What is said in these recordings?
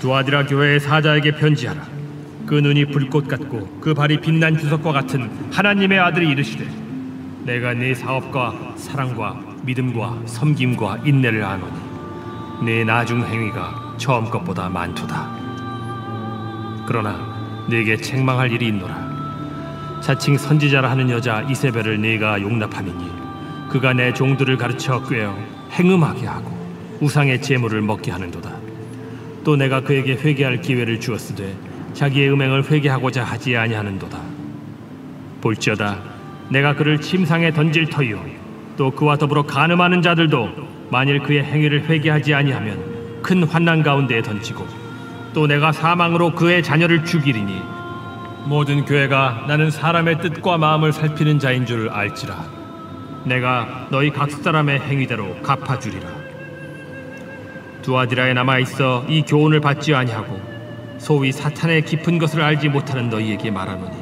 두아디라 교회의 사자에게 편지하라. 그 눈이 불꽃 같고 그 발이 빛난 주석과 같은 하나님의 아들이 이르시되, 내가 네 사업과 사랑과 믿음과 섬김과 인내를 아노니 네 나중 행위가 처음 것보다 많도다. 그러나 네게 책망할 일이 있노라. 자칭 선지자라 하는 여자 이세벨을 네가 용납함이니 그가 내 종들을 가르쳐 꾀어 행음하게 하고 우상의 제물을 먹게 하는도다. 또 내가 그에게 회개할 기회를 주었으되 자기의 음행을 회개하고자 하지 아니하는도다. 볼지어다 내가 그를 침상에 던질 터이요 또 그와 더불어 간음하는 자들도 만일 그의 행위를 회개하지 아니하면 큰 환난 가운데에 던지고, 또 내가 사망으로 그의 자녀를 죽이리니 모든 교회가 나는 사람의 뜻과 마음을 살피는 자인 줄 알지라. 내가 너희 각 사람의 행위대로 갚아주리라. 두아디라에 남아있어 이 교훈을 받지 아니하고 소위 사탄의 깊은 것을 알지 못하는 너희에게 말하노니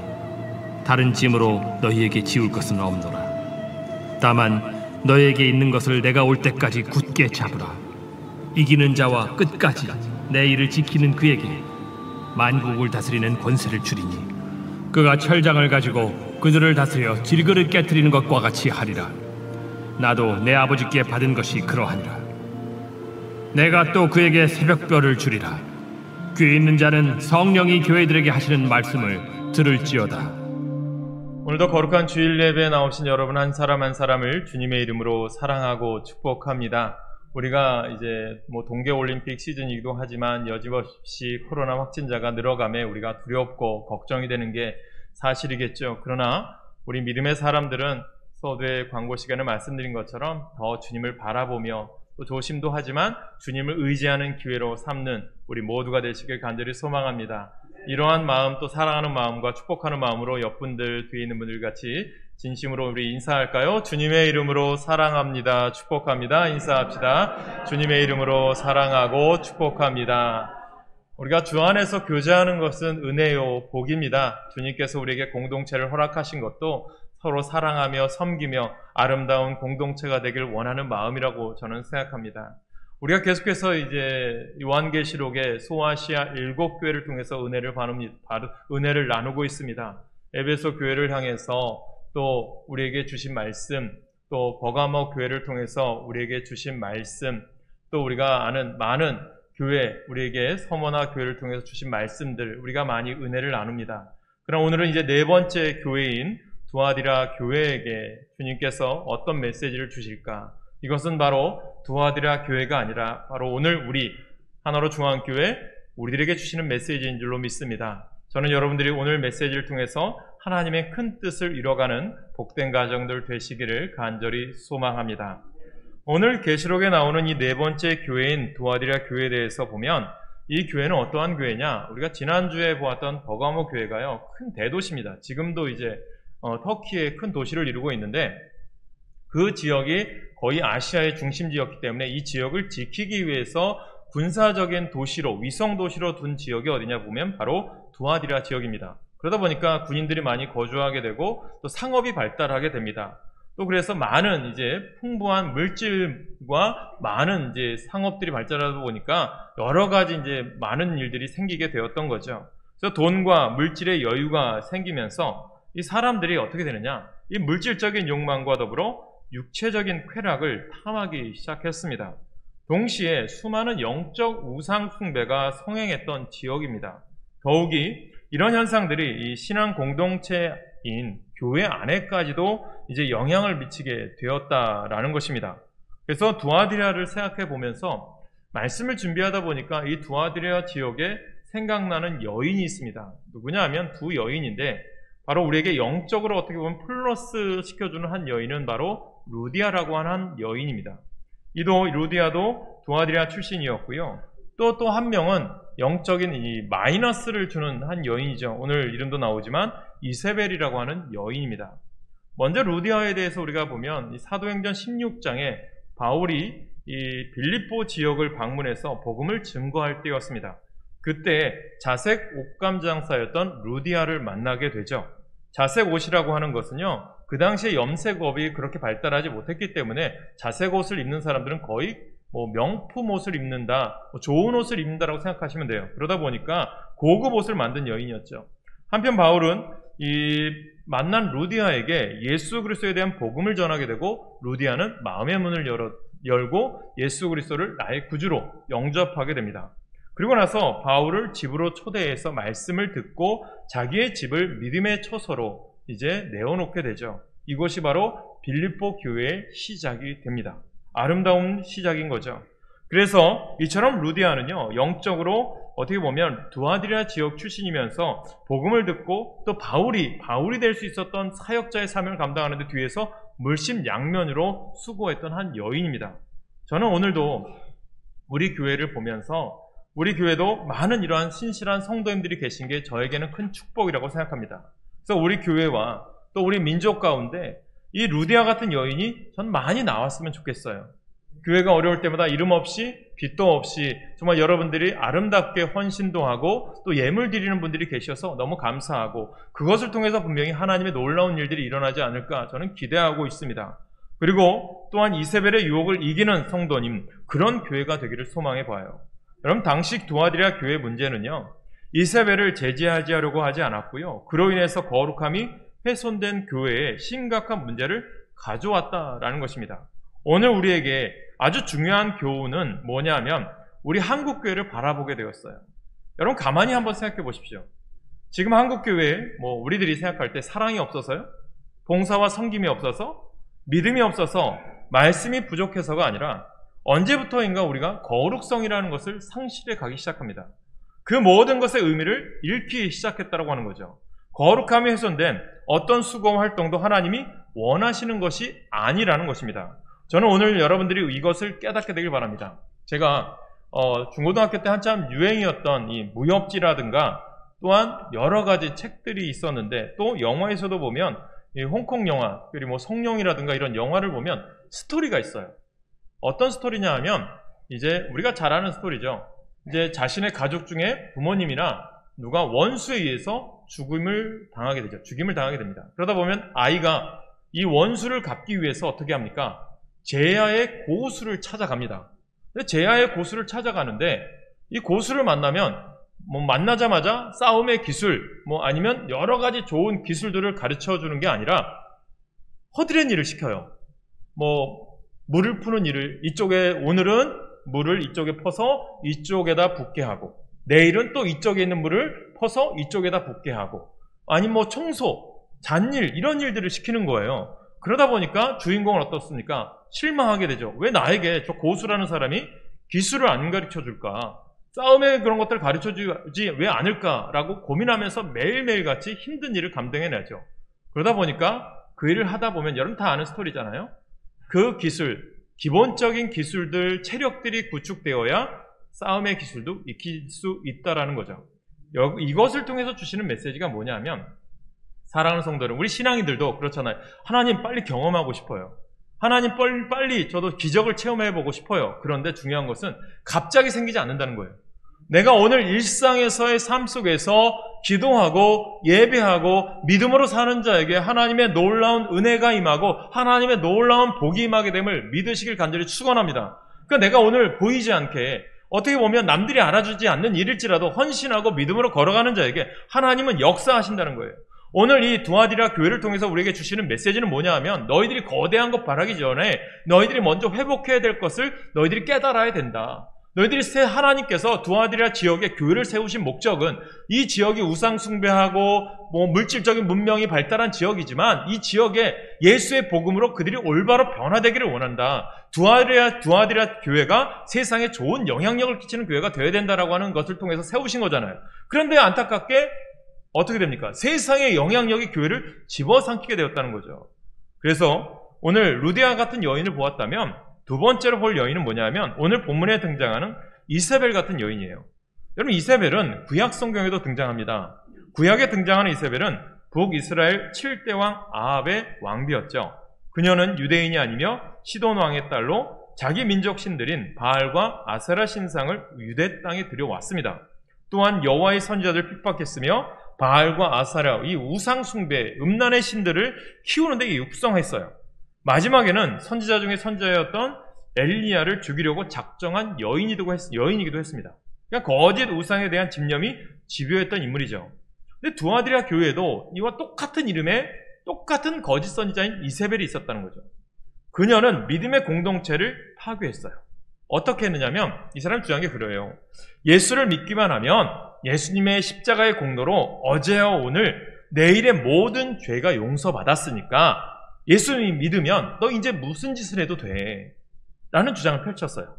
다른 짐으로 너희에게 지울 것은 없노라. 다만 너희에게 있는 것을 내가 올 때까지 굳게 잡으라. 이기는 자와 끝까지 내 일을 지키는 그에게 만국을 다스리는 권세를 주리니 그가 철장을 가지고 그들을 다스려 질그릇 깨트리는 것과 같이 하리라. 나도 내 아버지께 받은 것이 그러하니라. 내가 또 그에게 새벽별을 주리라. 귀 있는 자는 성령이 교회들에게 하시는 말씀을 들을지어다. 오늘도 거룩한 주일 예배에 나오신 여러분 한 사람 한 사람을 주님의 이름으로 사랑하고 축복합니다. 우리가 이제 동계올림픽 시즌이기도 하지만 여지없이 코로나 확진자가 늘어가며 우리가 두렵고 걱정이 되는 게 사실이겠죠. 그러나 우리 믿음의 사람들은 서두에 광고 시간에 말씀드린 것처럼 더 주님을 바라보며 또 조심도 하지만 주님을 의지하는 기회로 삼는 우리 모두가 되시길 간절히 소망합니다. 이러한 마음, 또 사랑하는 마음과 축복하는 마음으로 옆분들, 뒤에 있는 분들 같이 진심으로 우리 인사할까요? 주님의 이름으로 사랑합니다. 축복합니다. 인사합시다. 주님의 이름으로 사랑하고 축복합니다. 우리가 주 안에서 교제하는 것은 은혜요, 복입니다. 주님께서 우리에게 공동체를 허락하신 것도 서로 사랑하며 섬기며 아름다운 공동체가 되길 원하는 마음이라고 저는 생각합니다. 우리가 계속해서 이제 요한계시록의 소아시아 7교회를 통해서 은혜를 나누고 있습니다. 에베소 교회를 향해서 또 우리에게 주신 말씀, 또 버가모 교회를 통해서 우리에게 주신 말씀, 또 우리가 아는 많은 교회, 우리에게 서머나 교회를 통해서 주신 말씀들, 우리가 많이 은혜를 나눕니다. 그럼 오늘은 이제 네 번째 교회인 두아디라 교회에게 주님께서 어떤 메시지를 주실까? 이것은 바로 두아디라 교회가 아니라 바로 오늘 우리 하나로 중앙교회 우리들에게 주시는 메시지인 줄로 믿습니다. 저는 여러분들이 오늘 메시지를 통해서 하나님의 큰 뜻을 이뤄가는 복된 가정들 되시기를 간절히 소망합니다. 오늘 계시록에 나오는 이 네 번째 교회인 두아디라 교회에 대해서 보면 이 교회는 어떠한 교회냐? 우리가 지난주에 보았던 버가모 교회가요, 큰 대도시입니다. 지금도 이제 터키의 큰 도시를 이루고 있는데 그 지역이 거의 아시아의 중심지였기 때문에 이 지역을 지키기 위해서 군사적인 도시로, 위성 도시로 둔 지역이 어디냐 보면 바로 두아디라 지역입니다. 그러다 보니까 군인들이 많이 거주하게 되고 또 상업이 발달하게 됩니다. 또 그래서 많은 이제 풍부한 물질과 많은 이제 상업들이 발달하다 보니까 여러 가지 이제 많은 일들이 생기게 되었던 거죠. 그래서 돈과 물질의 여유가 생기면서 이 사람들이 어떻게 되느냐? 이 물질적인 욕망과 더불어 육체적인 쾌락을 탐하기 시작했습니다. 동시에 수많은 영적 우상 숭배가 성행했던 지역입니다. 더욱이 이런 현상들이 이 신앙 공동체인 교회 안에까지도 이제 영향을 미치게 되었다라는 것입니다. 그래서 두아디라를 생각해 보면서 말씀을 준비하다 보니까 이 두아디라 지역에 생각나는 여인이 있습니다. 누구냐 하면 두 여인인데 바로 우리에게 영적으로 어떻게 보면 플러스 시켜주는 한 여인은 바로 루디아라고 하는 여인입니다. 이도 루디아도 두아디라 출신이었고요. 또 한 명은 영적인 이 마이너스를 주는 한 여인이죠. 오늘 이름도 나오지만 이세벨이라고 하는 여인입니다. 먼저 루디아에 대해서 우리가 보면 이 사도행전 16장에 바울이 이 빌립보 지역을 방문해서 복음을 증거할 때였습니다. 그때 자색 옷감 장사였던 루디아를 만나게 되죠. 자색 옷이라고 하는 것은요, 그 당시에 염색업이 그렇게 발달하지 못했기 때문에 자색 옷을 입는 사람들은 거의 뭐 명품 옷을 입는다, 좋은 옷을 입는다라고 생각하시면 돼요. 그러다 보니까 고급 옷을 만든 여인이었죠. 한편 바울은 이 만난 루디아에게 예수 그리스도에 대한 복음을 전하게 되고, 루디아는 마음의 문을 열고 예수 그리스도를 나의 구주로 영접하게 됩니다. 그리고 나서 바울을 집으로 초대해서 말씀을 듣고 자기의 집을 믿음의 처소로 이제 내어놓게 되죠. 이것이 바로 빌립보 교회의 시작이 됩니다. 아름다운 시작인 거죠. 그래서 이처럼 루디아는요, 영적으로 어떻게 보면 두아디라 지역 출신이면서 복음을 듣고 또 바울이 될 수 있었던 사역자의 사명을 감당하는 데 뒤에서 물심양면으로 수고했던 한 여인입니다. 저는 오늘도 우리 교회를 보면서 우리 교회도 많은 이러한 신실한 성도님들이 계신 게 저에게는 큰 축복이라고 생각합니다. 그래서 우리 교회와 또 우리 민족 가운데 이 루디아 같은 여인이 전 많이 나왔으면 좋겠어요. 교회가 어려울 때마다 이름 없이 빚도 없이 정말 여러분들이 아름답게 헌신도 하고 또 예물 드리는 분들이 계셔서 너무 감사하고, 그것을 통해서 분명히 하나님의 놀라운 일들이 일어나지 않을까 저는 기대하고 있습니다. 그리고 또한 이세벨의 유혹을 이기는 성도님, 그런 교회가 되기를 소망해 봐요. 여러분, 당시 두아디라 교회 문제는요, 이세벨을 제지하려고 하지 않았고요, 그로 인해서 거룩함이 훼손된 교회에 심각한 문제를 가져왔다라는 것입니다. 오늘 우리에게 아주 중요한 교훈은 뭐냐면 우리 한국교회를 바라보게 되었어요. 여러분, 가만히 한번 생각해 보십시오. 지금 한국교회에 우리들이 생각할 때 사랑이 없어서요? 봉사와 섬김이 없어서? 믿음이 없어서? 말씀이 부족해서가 아니라 언제부터인가 우리가 거룩성이라는 것을 상실해 가기 시작합니다. 그 모든 것의 의미를 잃기 시작했다고 하는 거죠. 거룩함이 훼손된 어떤 수고 활동도 하나님이 원하시는 것이 아니라는 것입니다. 저는 오늘 여러분들이 이것을 깨닫게 되길 바랍니다. 제가 중고등학교 때 한참 유행이었던 이 무협지라든가 또한 여러 가지 책들이 있었는데, 또 영화에서도 보면 이 홍콩 영화, 그리고 성룡이라든가 이런 영화를 보면 스토리가 있어요. 어떤 스토리냐 하면 이제 우리가 잘 아는 스토리죠. 이제 자신의 가족 중에 부모님이나 누가 원수에 의해서 죽임을 당하게 됩니다. 그러다 보면 아이가 이 원수를 갚기 위해서 어떻게 합니까? 제야의 고수를 찾아갑니다. 제야의 고수를 찾아가는데 이 고수를 만나면 만나자마자 싸움의 기술, 아니면 여러 가지 좋은 기술들을 가르쳐 주는 게 아니라 허드렛 일을 시켜요. 물을 푸는 일을, 오늘은 물을 이쪽에 퍼서 이쪽에다 붓게 하고, 내일은 또 이쪽에 있는 물을 퍼서 이쪽에다 붓게 하고, 아니면 청소, 잔일, 이런 일들을 시키는 거예요. 그러다 보니까 주인공은 어떻습니까? 실망하게 되죠. 왜 나에게 저 고수라는 사람이 기술을 안 가르쳐 줄까? 싸움의 그런 것들을 가르쳐 주지 왜 않을까라고 고민하면서 매일매일 같이 힘든 일을 감당해내죠. 그러다 보니까 그 일을 하다 보면 여러분 다 아는 스토리잖아요. 그 기술, 기본적인 기술들, 체력들이 구축되어야 싸움의 기술도 익힐 수 있다라는 거죠. 이것을 통해서 주시는 메시지가 뭐냐면, 사랑하는 성도들, 우리 신앙인들도 그렇잖아요. 하나님 빨리 경험하고 싶어요. 하나님 빨리 저도 기적을 체험해보고 싶어요. 그런데 중요한 것은 갑자기 생기지 않는다는 거예요. 내가 오늘 일상에서의 삶 속에서 기도하고 예배하고 믿음으로 사는 자에게 하나님의 놀라운 은혜가 임하고 하나님의 놀라운 복이 임하게 됨을 믿으시길 간절히 축원합니다. 그러니까 내가 오늘 보이지 않게, 어떻게 보면 남들이 알아주지 않는 일일지라도 헌신하고 믿음으로 걸어가는 자에게 하나님은 역사하신다는 거예요. 오늘 이 두아디라 교회를 통해서 우리에게 주시는 메시지는 뭐냐 하면, 너희들이 거대한 것 바라기 전에 너희들이 먼저 회복해야 될 것을 너희들이 깨달아야 된다. 너희들이 하나님께서 두아디라 지역에 교회를 세우신 목적은 이 지역이 우상 숭배하고 물질적인 문명이 발달한 지역이지만 이 지역에 예수의 복음으로 그들이 올바로 변화되기를 원한다. 두아디라 교회가 세상에 좋은 영향력을 끼치는 교회가 되어야 된다라고 하는 것을 통해서 세우신 거잖아요. 그런데 안타깝게 어떻게 됩니까? 세상의 영향력이 교회를 집어삼키게 되었다는 거죠. 그래서 오늘 루디아 같은 여인을 보았다면 두 번째로 볼 여인은 뭐냐면, 오늘 본문에 등장하는 이세벨 같은 여인이에요. 여러분, 이세벨은 구약 성경에도 등장합니다. 구약에 등장하는 이세벨은 북이스라엘 7대 왕 아합의 왕비였죠. 그녀는 유대인이 아니며 시돈 왕의 딸로 자기 민족 신들인 바알과 아세라 신상을 유대 땅에 들여왔습니다. 또한 여호와의 선지자들 핍박했으며 바알과 아세라, 이 우상 숭배, 음란의 신들을 키우는 데 육성했어요. 마지막에는 선지자 중에 선지자였던 엘리야를 죽이려고 작정한 여인이기도 했습니다. 그러니까 거짓 우상에 대한 집념이 집요했던 인물이죠. 근데 두아디라 교회에도 이와 똑같은 이름의 똑같은 거짓 선지자인 이세벨이 있었다는 거죠. 그녀는 믿음의 공동체를 파괴했어요. 어떻게 했느냐면 이 사람이 주장한 게 그래요. 예수를 믿기만 하면 예수님의 십자가의 공로로 어제와 오늘 내일의 모든 죄가 용서받았으니까 예수님 믿으면 너 이제 무슨 짓을 해도 돼 라는 주장을 펼쳤어요.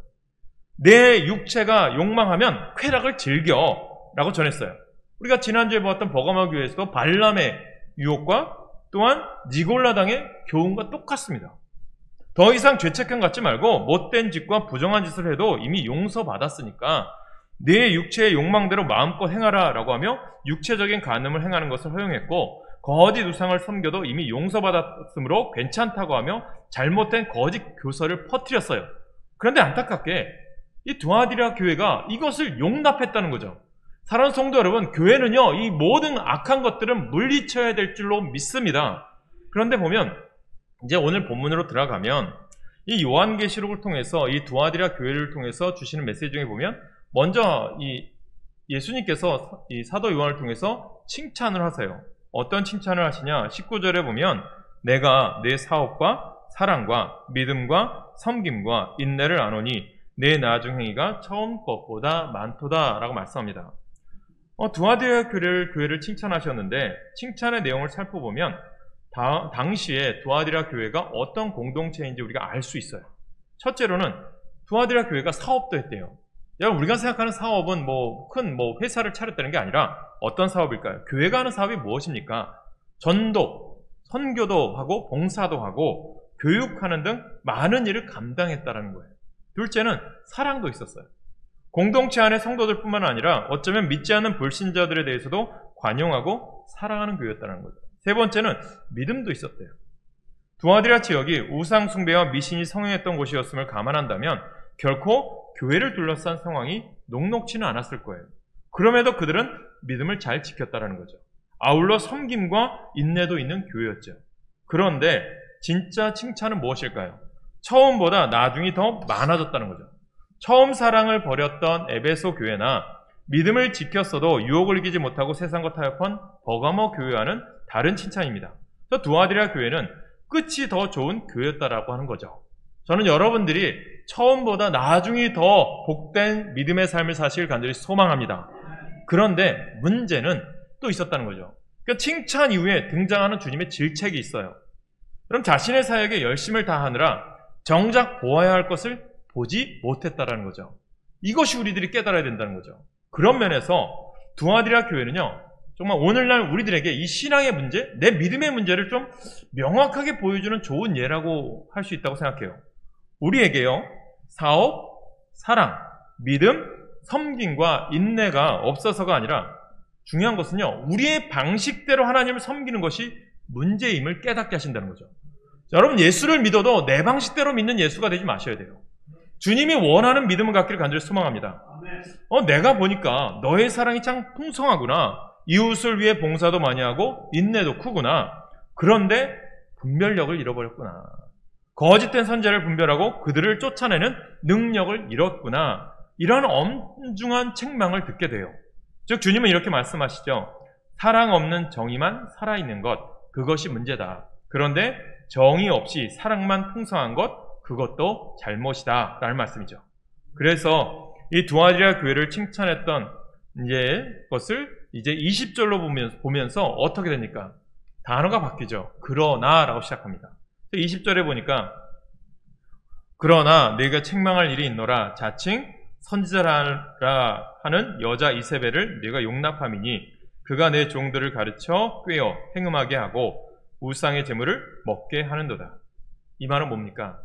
내 육체가 욕망하면 쾌락을 즐겨 라고 전했어요. 우리가 지난주에 보았던 버가모 교회에서도 발람의 유혹과 또한 니골라당의 교훈과 똑같습니다. 더 이상 죄책감 갖지 말고 못된 짓과 부정한 짓을 해도 이미 용서받았으니까 내 육체의 욕망대로 마음껏 행하라 라고 하며 육체적인 간음을 행하는 것을 허용했고 거짓 우상을 섬겨도 이미 용서받았으므로 괜찮다고 하며 잘못된 거짓 교서를 퍼뜨렸어요. 그런데 안타깝게 이 두아디라 교회가 이것을 용납했다는 거죠. 사랑하는 성도 여러분, 교회는요 이 모든 악한 것들은 물리쳐야 될 줄로 믿습니다. 그런데 보면 이제 오늘 본문으로 들어가면 이 요한계시록을 통해서 이 두아디라 교회를 통해서 주시는 메시지 중에 보면 먼저 이 예수님께서 이 사도 요한을 통해서 칭찬을 하세요. 어떤 칭찬을 하시냐? 19절에 보면 내가 내 사업과 사랑과 믿음과 섬김과 인내를 아노니 내 나중 행위가 처음 것보다 많도다 라고 말씀합니다. 두아디라 교회를 칭찬하셨는데 칭찬의 내용을 살펴보면 당시에 두아디라 교회가 어떤 공동체인지 우리가 알 수 있어요. 첫째로는 두아디라 교회가 사업도 했대요. 여러분 우리가 생각하는 사업은 큰 회사를 차렸다는 게 아니라 어떤 사업일까요? 교회가 하는 사업이 무엇입니까? 전도, 선교도 하고 봉사도 하고 교육하는 등 많은 일을 감당했다라는 거예요. 둘째는 사랑도 있었어요. 공동체 안의 성도들뿐만 아니라 어쩌면 믿지 않는 불신자들에 대해서도 관용하고 사랑하는 교회였다는 거죠. 세 번째는 믿음도 있었대요. 두아디라 지역이 우상 숭배와 미신이 성행했던 곳이었음을 감안한다면 결코 교회를 둘러싼 상황이 녹록지는 않았을 거예요. 그럼에도 그들은 믿음을 잘 지켰다는 거죠. 아울러 섬김과 인내도 있는 교회였죠. 그런데 진짜 칭찬은 무엇일까요? 처음보다 나중이 더 많아졌다는 거죠. 처음 사랑을 버렸던 에베소 교회나 믿음을 지켰어도 유혹을 이기지 못하고 세상과 타협한 버가모 교회와는 다른 칭찬입니다. 두아디라 교회는 끝이 더 좋은 교회였다라고 하는 거죠. 저는 여러분들이 처음보다 나중이 더 복된 믿음의 삶을 사시길 간절히 소망합니다. 그런데 문제는 또 있었다는 거죠. 그러니까 칭찬 이후에 등장하는 주님의 질책이 있어요. 그럼 자신의 사역에 열심을 다하느라 정작 보아야 할 것을 보지 못했다라는 거죠. 이것이 우리들이 깨달아야 된다는 거죠. 그런 면에서 두아디라 교회는요, 정말 오늘날 우리들에게 이 신앙의 문제, 내 믿음의 문제를 좀 명확하게 보여주는 좋은 예라고 할 수 있다고 생각해요. 우리에게요, 사업, 사랑, 믿음, 섬김과 인내가 없어서가 아니라 중요한 것은요, 우리의 방식대로 하나님을 섬기는 것이 문제임을 깨닫게 하신다는 거죠. 여러분, 예수를 믿어도 내 방식대로 믿는 예수가 되지 마셔야 돼요. 주님이 원하는 믿음을 갖기를 간절히 소망합니다. 내가 보니까 너의 사랑이 참 풍성하구나. 이웃을 위해 봉사도 많이 하고 인내도 크구나. 그런데 분별력을 잃어버렸구나. 거짓된 선지자를 분별하고 그들을 쫓아내는 능력을 잃었구나. 이런 엄중한 책망을 듣게 돼요. 즉 주님은 이렇게 말씀하시죠. 사랑 없는 정의만 살아있는 것, 그것이 문제다. 그런데 정의 없이 사랑만 풍성한 것, 그것도 잘못이다 라는 말씀이죠. 그래서 이 두아디라 교회를 칭찬했던 것을 이제 20절로 보면서 어떻게 됩니까? 단어가 바뀌죠. 그러나 라고 시작합니다. 20절에 보니까 그러나 내가 책망할 일이 있노라. 자칭 선지자라 하는 여자 이세벨을 내가 용납함이니 그가 내 종들을 가르쳐 꾀어 행음하게 하고 우상의 재물을 먹게 하는도다. 이 말은 뭡니까?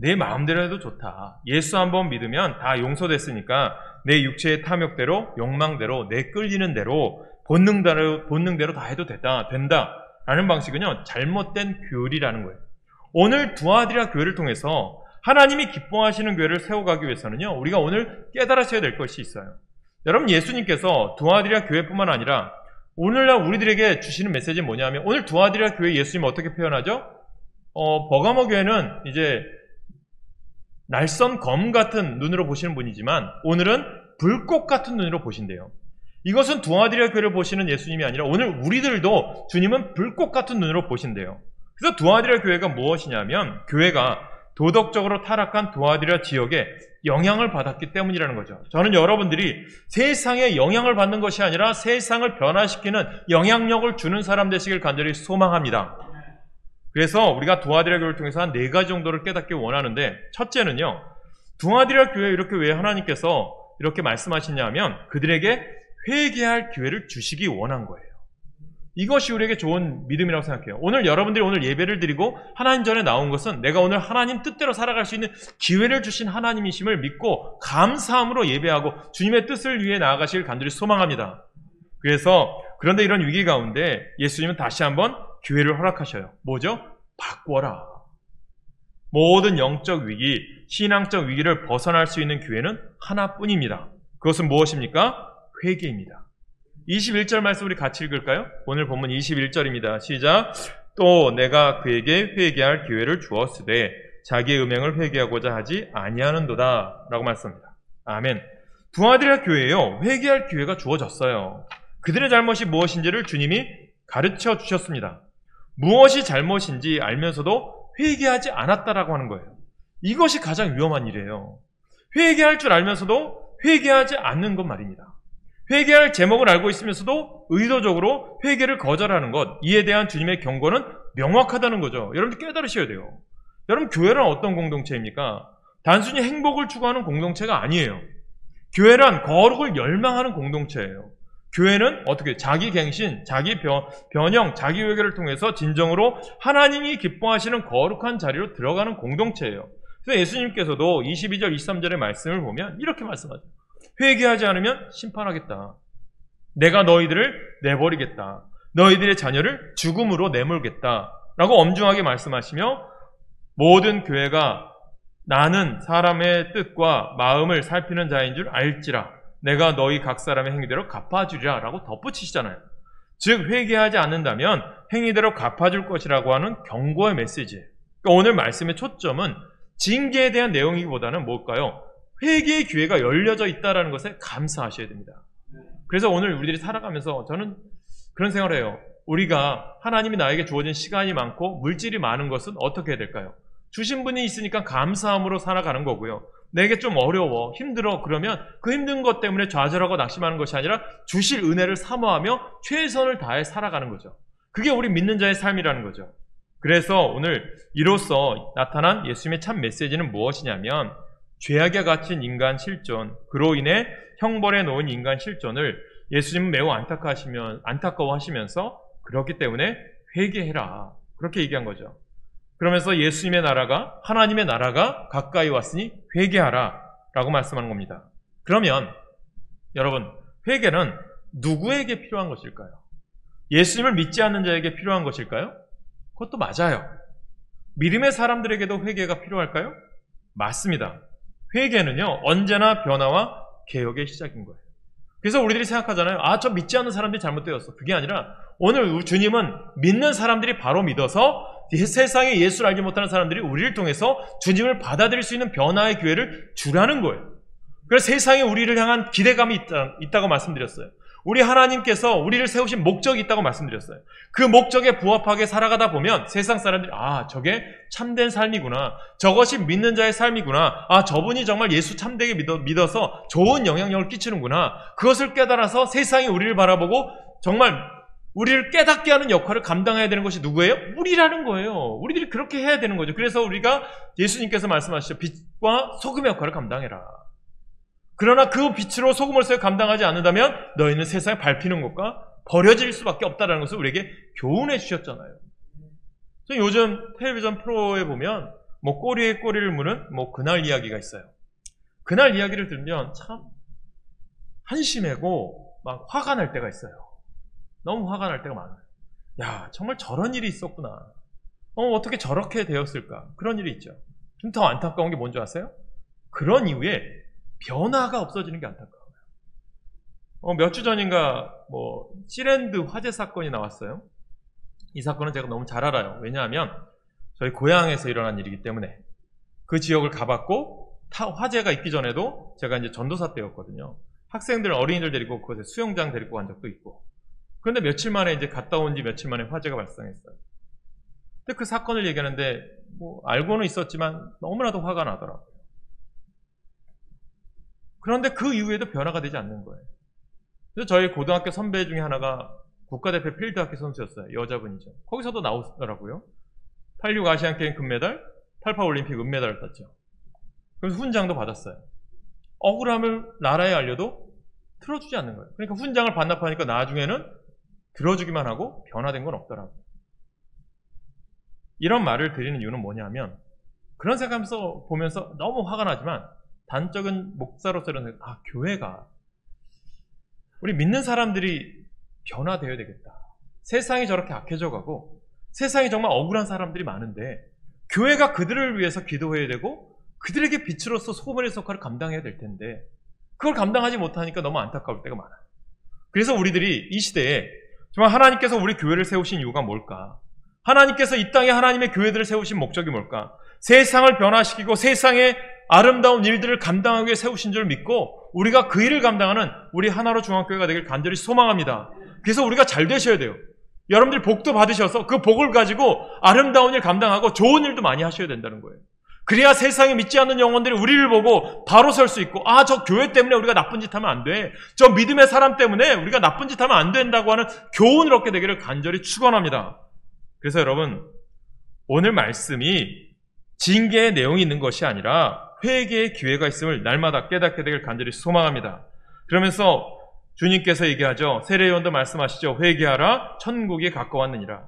내 마음대로 해도 좋다. 예수 한번 믿으면 다 용서됐으니까 내 육체의 탐욕대로 욕망대로 내 끌리는 대로 본능대로 다 해도 된다 라는 방식은요, 잘못된 교리라는 거예요. 오늘 두아디라 교회를 통해서 하나님이 기뻐하시는 교회를 세워가기 위해서는요, 우리가 오늘 깨달으셔야 될 것이 있어요. 여러분, 예수님께서 두아디라 교회뿐만 아니라 오늘날 우리들에게 주시는 메시지는 뭐냐면, 오늘 두아디라 교회 예수님 어떻게 표현하죠? 버가모 교회는 이제 날선 검 같은 눈으로 보시는 분이지만 오늘은 불꽃 같은 눈으로 보신대요. 이것은 두아디라 교회를 보시는 예수님이 아니라 오늘 우리들도 주님은 불꽃 같은 눈으로 보신대요. 그래서 두아디라 교회가 무엇이냐면 교회가 도덕적으로 타락한 두아디라 지역에 영향을 받았기 때문이라는 거죠. 저는 여러분들이 세상에 영향을 받는 것이 아니라 세상을 변화시키는 영향력을 주는 사람 되시길 간절히 소망합니다. 그래서 우리가 두아디라 교회를 통해서 한 4가지 정도를 깨닫기 원하는데, 첫째는요, 두아디라 교회 이렇게 왜 하나님께서 이렇게 말씀하시냐면 그들에게 회개할 기회를 주시기 원한 거예요. 이것이 우리에게 좋은 믿음이라고 생각해요. 오늘 여러분들이 오늘 예배를 드리고 하나님 전에 나온 것은 내가 오늘 하나님 뜻대로 살아갈 수 있는 기회를 주신 하나님이심을 믿고 감사함으로 예배하고 주님의 뜻을 위해 나아가시길 간절히 소망합니다. 그래서 그런데 이런 위기 가운데 예수님은 다시 한번 기회를 허락하셔요. 뭐죠? 바꿔라. 모든 영적 위기, 신앙적 위기를 벗어날 수 있는 기회는 하나뿐입니다. 그것은 무엇입니까? 회개입니다. 21절 말씀 우리 같이 읽을까요? 오늘 본문 21절입니다. 시작. 또 내가 그에게 회개할 기회를 주었으되 자기의 음행을 회개하고자 하지 아니하는도다 라고 말씀합니다. 아멘. 두아디라 교회에요, 회개할 기회가 주어졌어요. 그들의 잘못이 무엇인지를 주님이 가르쳐 주셨습니다. 무엇이 잘못인지 알면서도 회개하지 않았다라고 하는 거예요. 이것이 가장 위험한 일이에요. 회개할 줄 알면서도 회개하지 않는 것 말입니다. 회개할 제목을 알고 있으면서도 의도적으로 회개를 거절하는 것, 이에 대한 주님의 경고는 명확하다는 거죠. 여러분들 깨달으셔야 돼요. 여러분, 교회란 어떤 공동체입니까? 단순히 행복을 추구하는 공동체가 아니에요. 교회란 거룩을 열망하는 공동체예요. 교회는 어떻게 자기 갱신, 자기 변형, 자기 회개를 통해서 진정으로 하나님이 기뻐하시는 거룩한 자리로 들어가는 공동체예요. 그래서 예수님께서도 22절, 23절의 말씀을 보면 이렇게 말씀하죠. 회개하지 않으면 심판하겠다. 내가 너희들을 내버리겠다. 너희들의 자녀를 죽음으로 내몰겠다. 라고 엄중하게 말씀하시며 모든 교회가 나는 사람의 뜻과 마음을 살피는 자인 줄 알지라. 내가 너희 각 사람의 행위대로 갚아주리라 라고 덧붙이시잖아요. 즉 회개하지 않는다면 행위대로 갚아줄 것이라고 하는 경고의 메시지예요. 그러니까 오늘 말씀의 초점은 징계에 대한 내용이기보다는 뭘까요? 회개의 기회가 열려져 있다는 것에 감사하셔야 됩니다. 그래서 오늘 우리들이 살아가면서 저는 그런 생각을 해요. 우리가 하나님이 나에게 주어진 시간이 많고 물질이 많은 것은 어떻게 해야 될까요? 주신 분이 있으니까 감사함으로 살아가는 거고요. 내게 좀 어려워, 힘들어 그러면 그 힘든 것 때문에 좌절하고 낙심하는 것이 아니라 주실 은혜를 사모하며 최선을 다해 살아가는 거죠. 그게 우리 믿는 자의 삶이라는 거죠. 그래서 오늘 이로써 나타난 예수님의 참 메시지는 무엇이냐면 죄악에 갇힌 인간 실존, 그로 인해 형벌에 놓은 인간 실존을 예수님은 매우 안타까워하시면서 그렇기 때문에 회개해라. 그렇게 얘기한 거죠. 그러면서 예수님의 나라가, 하나님의 나라가 가까이 왔으니 회개하라 라고 말씀하는 겁니다. 그러면 여러분, 회개는 누구에게 필요한 것일까요? 예수님을 믿지 않는 자에게 필요한 것일까요? 그것도 맞아요. 믿음의 사람들에게도 회개가 필요할까요? 맞습니다. 회개는요, 언제나 변화와 개혁의 시작인 거예요. 그래서 우리들이 생각하잖아요. 저 믿지 않는 사람들이 잘못되었어. 그게 아니라 오늘 주님은 믿는 사람들이 바로 믿어서 세상에 예수를 알지 못하는 사람들이 우리를 통해서 주님을 받아들일 수 있는 변화의 기회를 주라는 거예요. 그래서 세상에 우리를 향한 기대감이 있다고 말씀드렸어요. 우리 하나님께서 우리를 세우신 목적이 있다고 말씀드렸어요. 그 목적에 부합하게 살아가다 보면 세상 사람들이 저게 참된 삶이구나. 저것이 믿는 자의 삶이구나. 저분이 정말 예수 참되게 믿어서 좋은 영향력을 끼치는구나. 그것을 깨달아서 세상이 우리를 바라보고 정말 우리를 깨닫게 하는 역할을 감당해야 되는 것이 누구예요? 우리라는 거예요. 우리들이 그렇게 해야 되는 거죠. 그래서 우리가 예수님께서 말씀하시죠. 빛과 소금의 역할을 감당해라. 그러나 그 빛으로 소금을 써 감당하지 않는다면 너희는 세상에 밟히는 것과 버려질 수밖에 없다는 것을 우리에게 교훈해 주셨잖아요. 요즘 텔레비전 프로에 보면 꼬리에 꼬리를 무는 그날 이야기가 있어요. 그날 이야기를 들으면 참 한심하고 막 화가 날 때가 있어요. 너무 화가 날 때가 많아요. 야, 정말 저런 일이 있었구나. 어떻게 저렇게 되었을까? 그런 일이 있죠. 좀 더 안타까운 게 뭔지 아세요? 그런 이후에 변화가 없어지는 게 안타까워요. 몇 주 전인가 시랜드 화재 사건이 나왔어요. 이 사건은 제가 너무 잘 알아요. 왜냐하면 저희 고향에서 일어난 일이기 때문에 그 지역을 가봤고 화재가 있기 전에도 제가 이제 전도사 때였거든요. 학생들, 어린이들 데리고 그곳에 수영장 데리고 간 적도 있고. 그런데 며칠 만에 이제 갔다 온 지 며칠 만에 화재가 발생했어요. 근데 그 사건을 얘기하는데 뭐 알고는 있었지만 너무나도 화가 나더라고요. 그런데 그 이후에도 변화가 되지 않는 거예요. 그래서 저희 고등학교 선배 중에 하나가 국가대표 필드하키 선수였어요. 여자분이죠. 거기서도 나오더라고요. 86 아시안게임 금메달, 88 올림픽 은메달을 땄죠. 그래서 훈장도 받았어요. 억울함을 나라에 알려도 들어주지 않는 거예요. 그러니까 훈장을 반납하니까 나중에는 들어주기만 하고 변화된 건 없더라고요. 이런 말을 드리는 이유는 뭐냐면 그런 생각하면서 보면서 너무 화가 나지만 단적인 목사로서 이런 생각, 교회가 우리 믿는 사람들이 변화되어야 되겠다. 세상이 저렇게 악해져 가고 세상이 정말 억울한 사람들이 많은데 교회가 그들을 위해서 기도해야 되고 그들에게 빛으로서 소금의 역할을 감당해야 될 텐데 그걸 감당하지 못하니까 너무 안타까울 때가 많아요. 그래서 우리들이 이 시대에 정말 하나님께서 우리 교회를 세우신 이유가 뭘까? 하나님께서 이 땅에 하나님의 교회들을 세우신 목적이 뭘까? 세상을 변화시키고 세상의 아름다운 일들을 감당하기 위해 세우신 줄 믿고 우리가 그 일을 감당하는 우리 하나로 중앙교회가 되길 간절히 소망합니다. 그래서 우리가 잘 되셔야 돼요. 여러분들 복도 받으셔서 그 복을 가지고 아름다운 일 감당하고 좋은 일도 많이 하셔야 된다는 거예요. 그래야 세상에 믿지 않는 영혼들이 우리를 보고 바로 설 수 있고 저 교회 때문에 우리가 나쁜 짓 하면 안 돼. 저 믿음의 사람 때문에 우리가 나쁜 짓 하면 안 된다고 하는 교훈을 얻게 되기를 간절히 축원합니다. 그래서 여러분 오늘 말씀이 징계의 내용이 있는 것이 아니라 회개의 기회가 있음을 날마다 깨닫게 되길 간절히 소망합니다. 그러면서 주님께서 얘기하죠. 세례요한도 말씀하시죠. 회개하라 천국이 가까웠느니라.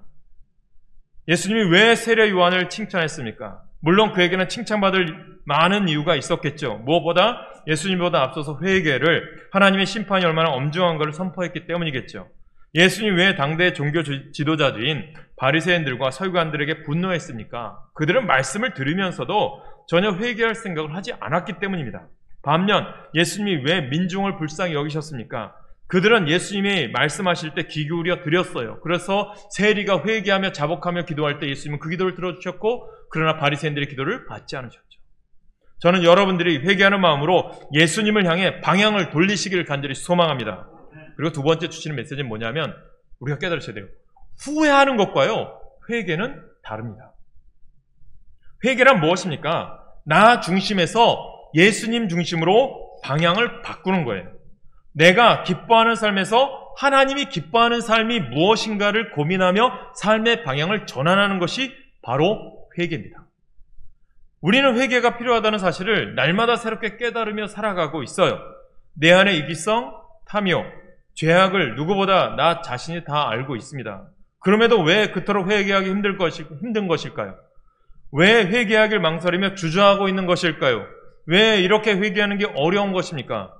예수님이 왜 세례요한을 칭찬했습니까? 물론 그에게는 칭찬받을 많은 이유가 있었겠죠. 무엇보다 예수님보다 앞서서 회개를 하나님의 심판이 얼마나 엄중한 것을 선포했기 때문이겠죠. 예수님 왜 당대의 종교 지도자들인 바리새인들과 서기관들에게 분노했습니까? 그들은 말씀을 들으면서도 전혀 회개할 생각을 하지 않았기 때문입니다. 반면 예수님이 왜 민중을 불쌍히 여기셨습니까? 그들은 예수님이 말씀하실 때 귀 기울여 드렸어요. 그래서 세리가 회개하며 자복하며 기도할 때 예수님은 그 기도를 들어주셨고 그러나 바리새인들의 기도를 받지 않으셨죠. 저는 여러분들이 회개하는 마음으로 예수님을 향해 방향을 돌리시기를 간절히 소망합니다. 그리고 두 번째 주시는 메시지는 뭐냐면 우리가 깨달으셔야 돼요. 후회하는 것과요 회개는 다릅니다. 회개란 무엇입니까? 나 중심에서 예수님 중심으로 방향을 바꾸는 거예요. 내가 기뻐하는 삶에서 하나님이 기뻐하는 삶이 무엇인가를 고민하며 삶의 방향을 전환하는 것이 바로 회개입니다. 우리는 회개가 필요하다는 사실을 날마다 새롭게 깨달으며 살아가고 있어요. 내 안의 이기성, 탐욕, 죄악을 누구보다 나 자신이 다 알고 있습니다. 그럼에도 왜 그토록 회개하기 힘든 것일까요? 왜 회개하길 망설이며 주저하고 있는 것일까요? 왜 이렇게 회개하는 게 어려운 것입니까?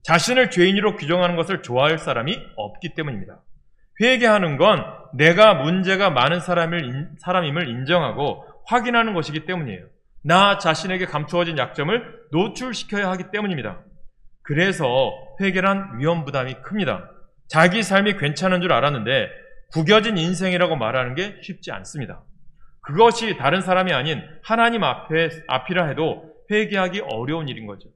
자신을 죄인으로 규정하는 것을 좋아할 사람이 없기 때문입니다. 회개하는 건 내가 문제가 많은 사람임을 인정하고 확인하는 것이기 때문이에요. 나 자신에게 감추어진 약점을 노출시켜야 하기 때문입니다. 그래서 회개란 위험 부담이 큽니다. 자기 삶이 괜찮은 줄 알았는데 구겨진 인생이라고 말하는 게 쉽지 않습니다. 그것이 다른 사람이 아닌 하나님 앞이라 해도 회개하기 어려운 일인 거죠.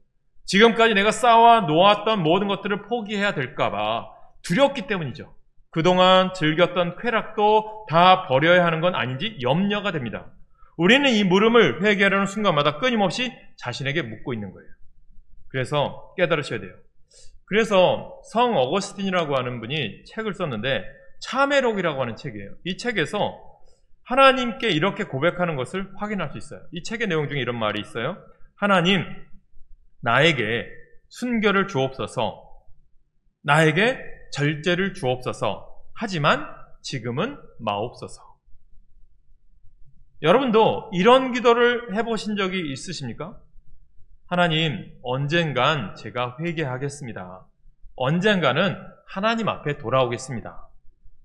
지금까지 내가 쌓아 놓았던 모든 것들을 포기해야 될까봐 두렵기 때문이죠. 그동안 즐겼던 쾌락도 다 버려야 하는 건 아닌지 염려가 됩니다. 우리는 이 물음을 회개하려는 순간마다 끊임없이 자신에게 묻고 있는 거예요. 그래서 깨달으셔야 돼요. 그래서 성 어거스틴이라고 하는 분이 책을 썼는데 참회록이라고 하는 책이에요. 이 책에서 하나님께 이렇게 고백하는 것을 확인할 수 있어요. 이 책의 내용 중에 이런 말이 있어요. 하나님, 나에게 순결을 주옵소서. 나에게 절제를 주옵소서. 하지만 지금은 마옵소서. 여러분도 이런 기도를 해보신 적이 있으십니까? 하나님, 언젠간 제가 회개하겠습니다. 언젠가는 하나님 앞에 돌아오겠습니다.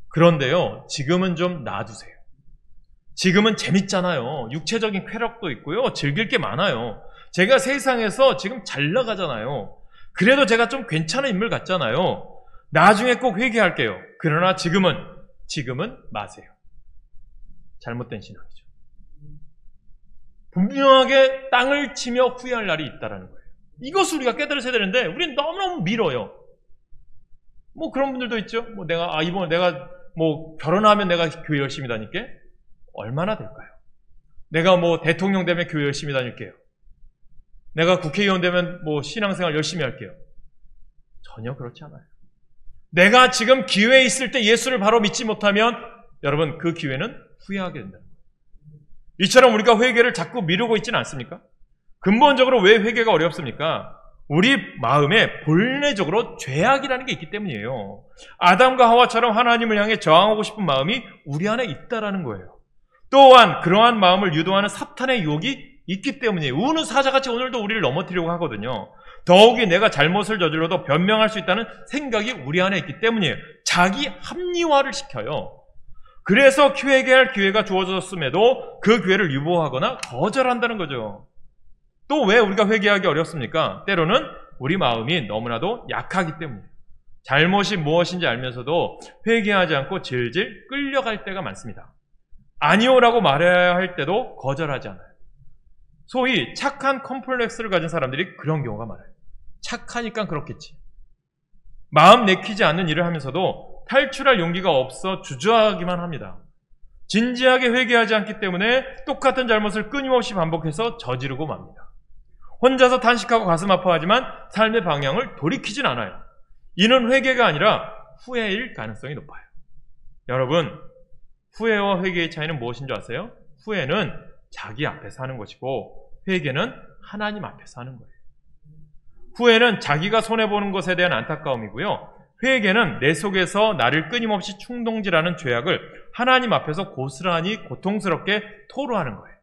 그런데요, 지금은 좀 놔두세요. 지금은 재밌잖아요. 육체적인 쾌락도 있고요. 즐길 게 많아요. 제가 세상에서 지금 잘 나가잖아요. 그래도 제가 좀 괜찮은 인물 같잖아요. 나중에 꼭 회개할게요. 그러나 지금은 마세요. 잘못된 신앙이죠. 분명하게 땅을 치며 후회할 날이 있다라는 거예요. 이것을 우리가 깨달으셔야 되는데 우리는 너무너무 미뤄요. 뭐 그런 분들도 있죠. 뭐 이번에 내가 뭐 결혼하면 내가 교회 열심히 다닐게. 얼마나 될까요? 내가 뭐 대통령 되면 교회 열심히 다닐게요. 내가 국회의원 되면 뭐 신앙생활 열심히 할게요. 전혀 그렇지 않아요. 내가 지금 기회에 있을 때 예수를 바로 믿지 못하면 여러분 그 기회는 후회하게 된다. 이처럼 우리가 회개를 자꾸 미루고 있지는 않습니까? 근본적으로 왜 회개가 어렵습니까? 우리 마음에 본래적으로 죄악이라는 게 있기 때문이에요. 아담과 하와처럼 하나님을 향해 저항하고 싶은 마음이 우리 안에 있다라는 거예요. 또한 그러한 마음을 유도하는 사탄의 유혹이 있기 때문이에요. 우는 사자같이 오늘도 우리를 넘어뜨리려고 하거든요. 더욱이 내가 잘못을 저질러도 변명할 수 있다는 생각이 우리 안에 있기 때문이에요. 자기 합리화를 시켜요. 그래서 회개할 기회가 주어졌음에도 그 기회를 유보하거나 거절한다는 거죠. 또 왜 우리가 회개하기 어렵습니까? 때로는 우리 마음이 너무나도 약하기 때문이에요. 잘못이 무엇인지 알면서도 회개하지 않고 질질 끌려갈 때가 많습니다. 아니오라고 말해야 할 때도 거절하지 않아요. 소위 착한 컴플렉스를 가진 사람들이 그런 경우가 많아요. 착하니까 그렇겠지. 마음 내키지 않는 일을 하면서도 탈출할 용기가 없어 주저하기만 합니다. 진지하게 회개하지 않기 때문에 똑같은 잘못을 끊임없이 반복해서 저지르고 맙니다. 혼자서 탄식하고 가슴 아파하지만 삶의 방향을 돌이키진 않아요. 이는 회개가 아니라 후회일 가능성이 높아요. 여러분, 후회와 회개의 차이는 무엇인 줄 아세요? 후회는 자기 앞에서 하는 것이고 회개는 하나님 앞에서 하는 거예요. 후회는 자기가 손해보는 것에 대한 안타까움이고요. 회개는 내 속에서 나를 끊임없이 충동질하는 죄악을 하나님 앞에서 고스란히 고통스럽게 토로하는 거예요.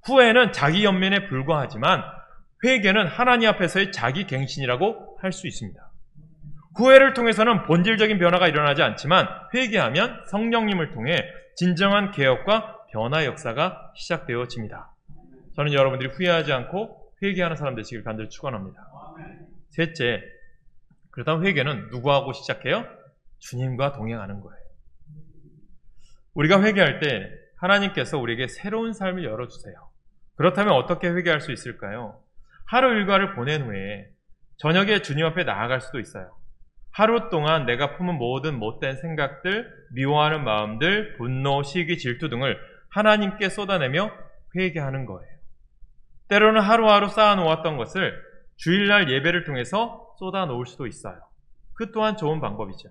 후회는 자기 연민에 불과하지만 회개는 하나님 앞에서의 자기 갱신이라고 할 수 있습니다. 후회를 통해서는 본질적인 변화가 일어나지 않지만 회개하면 성령님을 통해 진정한 개혁과 변화 역사가 시작되어집니다. 저는 여러분들이 후회하지 않고 회개하는 사람 되시길 간절히 축원합니다. 셋째, 그렇다면 회개는 누구하고 시작해요? 주님과 동행하는 거예요. 우리가 회개할 때 하나님께서 우리에게 새로운 삶을 열어주세요. 그렇다면 어떻게 회개할 수 있을까요? 하루 일과를 보낸 후에 저녁에 주님 앞에 나아갈 수도 있어요. 하루 동안 내가 품은 모든 못된 생각들, 미워하는 마음들, 분노, 시기, 질투 등을 하나님께 쏟아내며 회개하는 거예요. 때로는 하루하루 쌓아놓았던 것을 주일날 예배를 통해서 쏟아놓을 수도 있어요. 그 또한 좋은 방법이죠.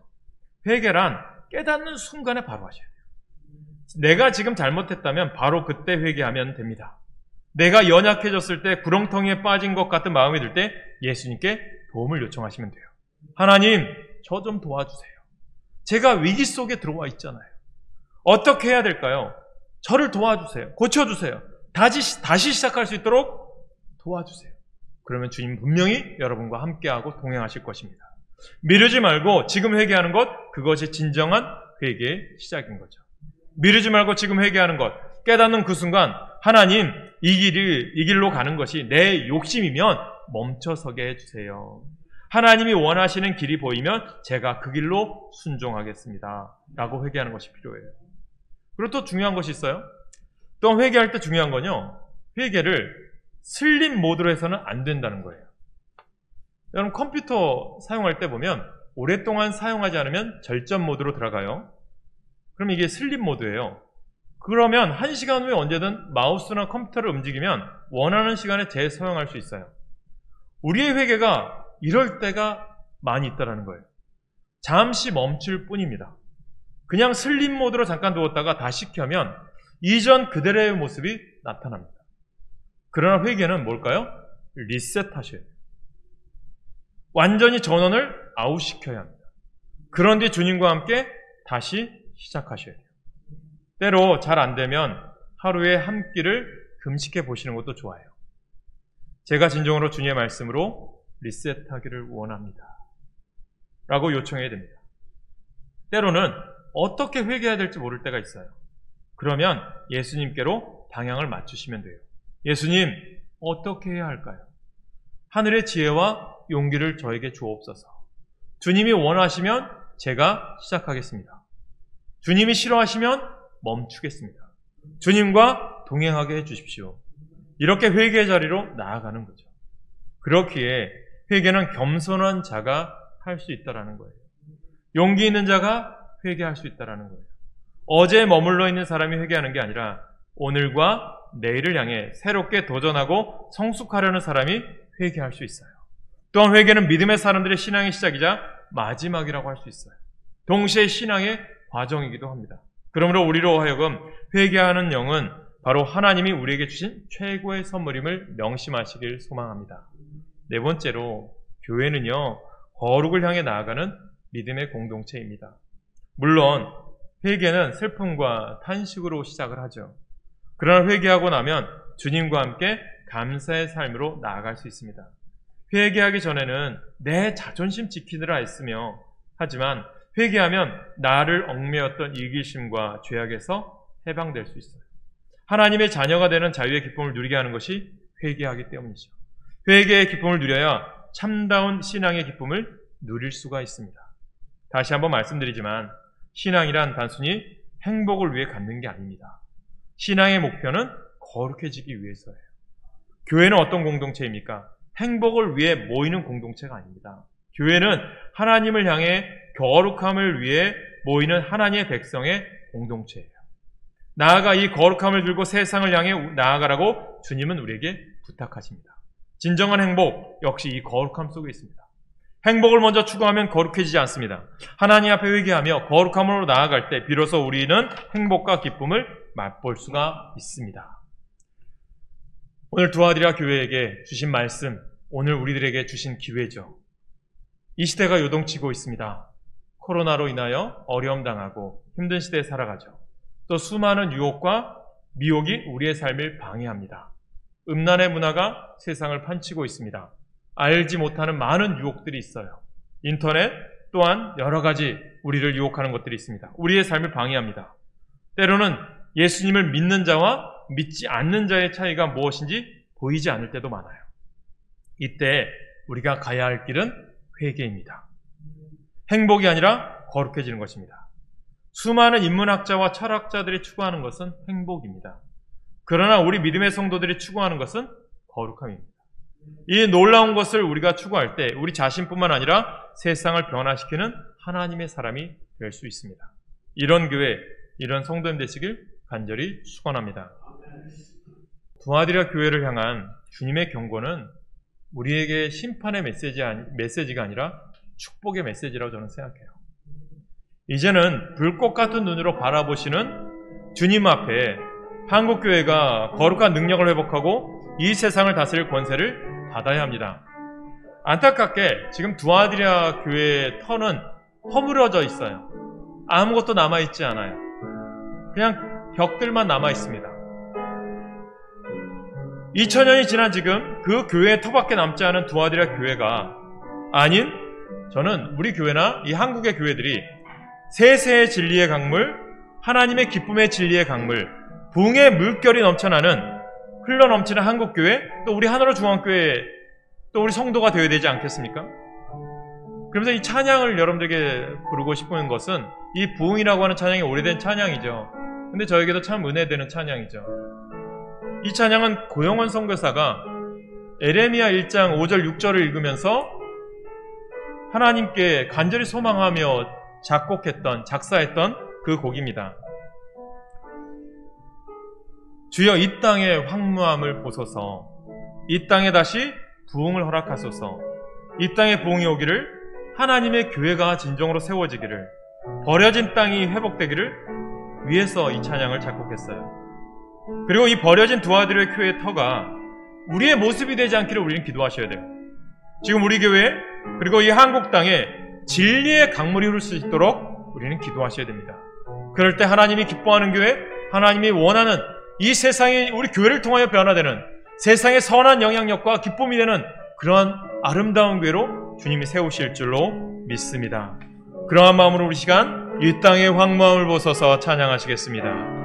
회개란 깨닫는 순간에 바로 하셔야 돼요. 내가 지금 잘못했다면 바로 그때 회개하면 됩니다. 내가 연약해졌을 때 구렁텅이에 빠진 것 같은 마음이 들 때 예수님께 도움을 요청하시면 돼요. 하나님, 저 좀 도와주세요. 제가 위기 속에 들어와 있잖아요. 어떻게 해야 될까요? 저를 도와주세요. 고쳐주세요. 다시 시작할 수 있도록 도와주세요. 그러면 주님 분명히 여러분과 함께하고 동행하실 것입니다. 미루지 말고 지금 회개하는 것, 그것이 진정한 회개의 시작인 거죠. 미루지 말고 지금 회개하는 것, 깨닫는 그 순간 하나님, 이 길로 가는 것이 내 욕심이면 멈춰서게 해주세요. 하나님이 원하시는 길이 보이면 제가 그 길로 순종하겠습니다. 라고 회개하는 것이 필요해요. 그리고 또 중요한 것이 있어요. 또 회개할 때 중요한 건요, 회개를 슬립 모드로 해서는 안 된다는 거예요. 여러분 컴퓨터 사용할 때 보면 오랫동안 사용하지 않으면 절전 모드로 들어가요. 그럼 이게 슬립 모드예요. 그러면 1시간 후에 언제든 마우스나 컴퓨터를 움직이면 원하는 시간에 재사용할 수 있어요. 우리의 회개가 이럴 때가 많이 있다는 거예요. 잠시 멈출 뿐입니다. 그냥 슬립 모드로 잠깐 두었다가 다시 켜면 이전 그대로의 모습이 나타납니다. 그러나 회개는 뭘까요? 리셋하셔야 돼요. 완전히 전원을 아웃시켜야 합니다. 그런 뒤 주님과 함께 다시 시작하셔야 돼요. 때로 잘 안 되면 하루에 한 끼를 금식해 보시는 것도 좋아요. 제가 진정으로 주님의 말씀으로 리셋하기를 원합니다. 라고 요청해야 됩니다. 때로는 어떻게 회개해야 될지 모를 때가 있어요. 그러면 예수님께로 방향을 맞추시면 돼요. 예수님, 어떻게 해야 할까요? 하늘의 지혜와 용기를 저에게 주옵소서. 주님이 원하시면 제가 시작하겠습니다. 주님이 싫어하시면 멈추겠습니다. 주님과 동행하게 해주십시오. 이렇게 회개의 자리로 나아가는 거죠. 그렇기에 회개는 겸손한 자가 할 수 있다라는 거예요. 용기 있는 자가 회개할 수 있다라는 거예요. 어제에 머물러 있는 사람이 회개하는 게 아니라 오늘과 내일을 향해 새롭게 도전하고 성숙하려는 사람이 회개할 수 있어요. 또한 회개는 믿음의 사람들의 신앙의 시작이자 마지막이라고 할 수 있어요. 동시에 신앙의 과정이기도 합니다. 그러므로 우리로 하여금 회개하는 영은 바로 하나님이 우리에게 주신 최고의 선물임을 명심하시길 소망합니다. 네 번째로 교회는요, 거룩을 향해 나아가는 믿음의 공동체입니다. 물론 회개는 슬픔과 탄식으로 시작을 하죠. 그러나 회개하고 나면 주님과 함께 감사의 삶으로 나아갈 수 있습니다. 회개하기 전에는 내 자존심 지키느라 했으며, 하지만 회개하면 나를 얽매였던 이기심과 죄악에서 해방될 수 있어요. 하나님의 자녀가 되는 자유의 기쁨을 누리게 하는 것이 회개하기 때문이죠. 회개의 기쁨을 누려야 참다운 신앙의 기쁨을 누릴 수가 있습니다. 다시 한번 말씀드리지만 신앙이란 단순히 행복을 위해 갖는 게 아닙니다. 신앙의 목표는 거룩해지기 위해서예요. 교회는 어떤 공동체입니까? 행복을 위해 모이는 공동체가 아닙니다. 교회는 하나님을 향해 거룩함을 위해 모이는 하나님의 백성의 공동체예요. 나아가 이 거룩함을 들고 세상을 향해 나아가라고 주님은 우리에게 부탁하십니다. 진정한 행복 역시 이 거룩함 속에 있습니다. 행복을 먼저 추구하면 거룩해지지 않습니다. 하나님 앞에 회개하며 거룩함으로 나아갈 때 비로소 우리는 행복과 기쁨을 맛볼 수가 있습니다. 오늘 두아디라 교회에게 주신 말씀, 오늘 우리들에게 주신 기회죠. 이 시대가 요동치고 있습니다. 코로나로 인하여 어려움 당하고 힘든 시대에 살아가죠. 또 수많은 유혹과 미혹이 우리의 삶을 방해합니다. 음란의 문화가 세상을 판치고 있습니다. 알지 못하는 많은 유혹들이 있어요. 인터넷 또한 여러 가지 우리를 유혹하는 것들이 있습니다. 우리의 삶을 방해합니다. 때로는 예수님을 믿는 자와 믿지 않는 자의 차이가 무엇인지 보이지 않을 때도 많아요. 이때 우리가 가야 할 길은 회개입니다. 행복이 아니라 거룩해지는 것입니다. 수많은 인문학자와 철학자들이 추구하는 것은 행복입니다. 그러나 우리 믿음의 성도들이 추구하는 것은 거룩함입니다. 이 놀라운 것을 우리가 추구할 때 우리 자신뿐만 아니라 세상을 변화시키는 하나님의 사람이 될 수 있습니다. 이런 교회, 이런 성도님 되시길 간절히 축원합니다. 두아디라 교회를 향한 주님의 경고는 우리에게 심판의 메시지가 아니라 축복의 메시지라고 저는 생각해요. 이제는 불꽃 같은 눈으로 바라보시는 주님 앞에 한국교회가 거룩한 능력을 회복하고 이 세상을 다스릴 권세를 받아야 합니다. 안타깝게 지금 두아디라 교회의 터는 허물어져 있어요. 아무것도 남아있지 않아요. 그냥 벽들만 남아있습니다. 2000년이 지난 지금 그 교회의 터밖에 남지 않은 두아디라 교회가 아닌, 저는 우리 교회나 이 한국의 교회들이 세세의 진리의 강물, 하나님의 기쁨의 진리의 강물, 부흥의 물결이 넘쳐나는 흘러넘치는 한국교회, 또 우리 하나로 중앙교회, 또 우리 성도가 되어야 되지 않겠습니까? 그러면서 이 찬양을 여러분들에게 부르고 싶은 것은 이 부흥이라고 하는 찬양이 오래된 찬양이죠. 근데 저에게도 참 은혜되는 찬양이죠. 이 찬양은 고영원 선교사가 에레미야 1장 5절 6절을 읽으면서 하나님께 간절히 소망하며 작사했던 그 곡입니다. 주여 이 땅의 황무함을 보소서. 이 땅에 다시 부흥을 허락하소서. 이 땅에 부흥이 오기를, 하나님의 교회가 진정으로 세워지기를, 버려진 땅이 회복되기를 위해서 이 찬양을 작곡했어요. 그리고 이 버려진 두아디라 교회의 터가 우리의 모습이 되지 않기를 우리는 기도하셔야 돼요. 지금 우리 교회 그리고 이 한국 땅에 진리의 강물이 흐를 수 있도록 우리는 기도하셔야 됩니다. 그럴 때 하나님이 기뻐하는 교회, 하나님이 원하는 이 세상이 우리 교회를 통하여 변화되는 세상의 선한 영향력과 기쁨이 되는 그러한 아름다운 교회로 주님이 세우실 줄로 믿습니다. 그러한 마음으로 우리 시간 이 땅의 황무함을 보소서 찬양하시겠습니다.